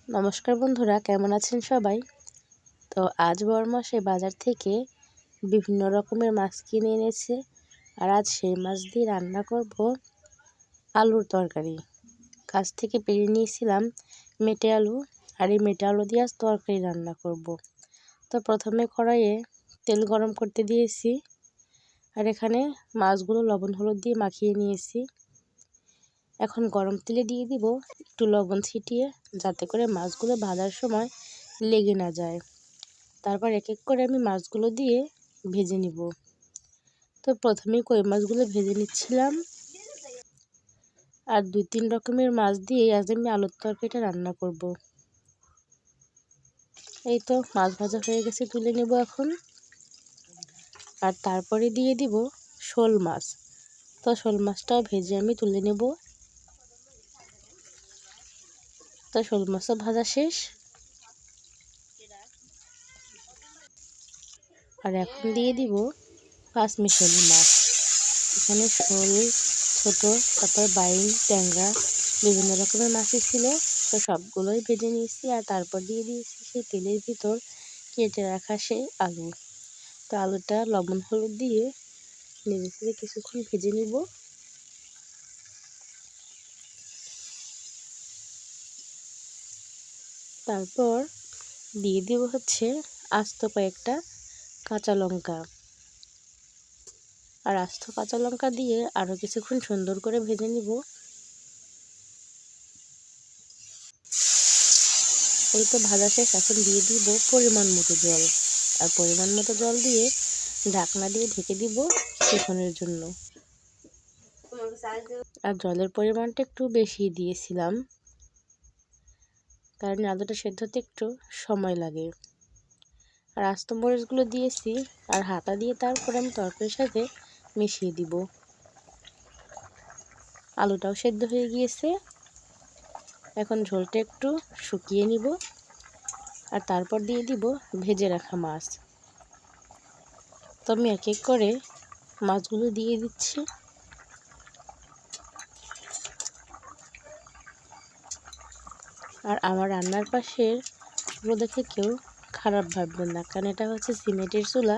নমস্কার বন্ধুরা, কেমন আছেন সবাই? তো আজ বড়মাসে বাজার থেকে বিভিন্ন রকমের মাছ কিনে এনেছে। আর আজ সেই মাছ দিয়ে রান্না করব আলুর তরকারি। গাছ থেকে পেড়ে নিয়েছিলাম মেটে আলু, আর এই মেটে আলু দিয়ে আজ তরকারি রান্না করব। তো প্রথমে কড়াইয়ে তেল গরম করতে দিয়েছি, আর এখানে মাছগুলো লবণ হলুদ দিয়ে মাখিয়ে নিয়েছি। এখন গরম তেলে দিয়ে দিব একটু লবণ ছিটিয়ে, যাতে করে মাছগুলো ভাজার সময় লেগে না যায়। তারপর এক এক করে আমি মাছগুলো দিয়ে ভেজে নিব। তো প্রথমে কই মাছগুলো ভেজে নিচ্ছিলাম, আর 2-3 রকমের মাছ দিয়ে আজ আমি আলুর তরকারিটা রান্না করব। এই তো মাছ ভাজা হয়ে গেছে, তুলে নেব এখন। আর তারপরে দিয়ে দিব শোল মাছ। তো শোল মাছটাও ভেজে আমি তুলে নেব। তো শোল মাছও ভাজা শেষ। আর এখন দিয়ে দিব পাঁচমিশালি মাছ। এখানে শোল, ছোট, তারপর বাইং, ট্যাংরা, বিভিন্ন রকমের মাছই ছিল। তো সবগুলোই ভেজে নিয়েছি, আর তারপর দিয়ে দিয়েছি সেই তেলের ভিতর কেটে রাখা সেই আলু। তো আলুটা লবণ হলুদ দিয়ে নেড়ে কিছুক্ষণ ভেজে নিব। তারপর দিয়ে দিব হচ্ছে আস্ত কয়েকটা কাঁচা লঙ্কা। আর আস্ত কাঁচা লঙ্কা দিয়ে আরও কিছুক্ষণ সুন্দর করে ভেজে নিব। এই তো ভাজা শেষ। এখন দিয়ে দিব পরিমাণ মতো জল, আর পরিমাণ মতো জল দিয়ে ঢাকনা দিয়ে ঢেকে দিব কিছুক্ষণের জন্য। আর জলের পরিমাণটা একটু বেশি দিয়েছিলাম, কারণ আলুটা সেদ্ধ হতে একটু সময় লাগে। আর আস্ত মরিচগুলো দিয়েছি, আর হাতা দিয়ে তারপর আমি তরকারির সাথে মিশিয়ে দিব। আলুটাও সেদ্ধ হয়ে গিয়েছে। এখন ঝোলটা একটু শুকিয়ে নিব, আর তারপর দিয়ে দিব ভেজে রাখা মাছ। তো আমি এক এক করে মাছগুলো দিয়ে দিচ্ছি। আর আমার রান্নার পাশের চুলো দেখে কেউ খারাপ ভাববেন না, কারণ এটা হচ্ছে সিমেন্টের চুলা।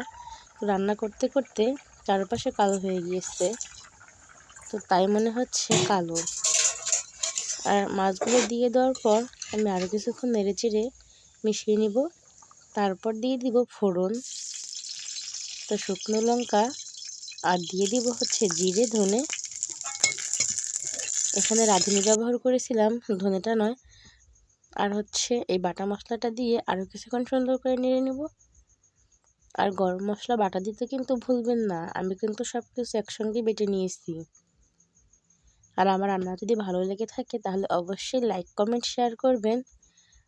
রান্না করতে করতে চারপাশে কালো হয়ে গিয়েছে, তো তাই মনে হচ্ছে কালো। আর মাছগুলো দিয়ে দেওয়ার পর আমি আরও কিছুক্ষণ নেড়েচেড়ে মিশিয়ে নিব। তারপর দিয়ে দিব ফোড়ন, তো শুকনো লঙ্কা, আর দিয়ে দিব হচ্ছে জিরে, ধনে। এখানে রাঁধুনি ব্যবহার করেছিলাম, ধনেটা নয়। আর হচ্ছে এই বাটা মশলাটা দিয়ে আরও কিছুক্ষণ সুন্দর করে নেড়ে নেব। আর গরম মশলা বাটা দিতে কিন্তু ভুলবেন না, আমি কিন্তু সব কিছু একসঙ্গে বেটে নিয়েছি। আর আমার রান্না যদি ভালো লেগে থাকে তাহলে অবশ্যই লাইক, কমেন্ট, শেয়ার করবেন।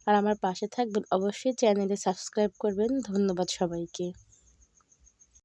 আর আমার পাশে থাকবেন, অবশ্যই চ্যানেলে সাবস্ক্রাইব করবেন। ধন্যবাদ সবাইকে।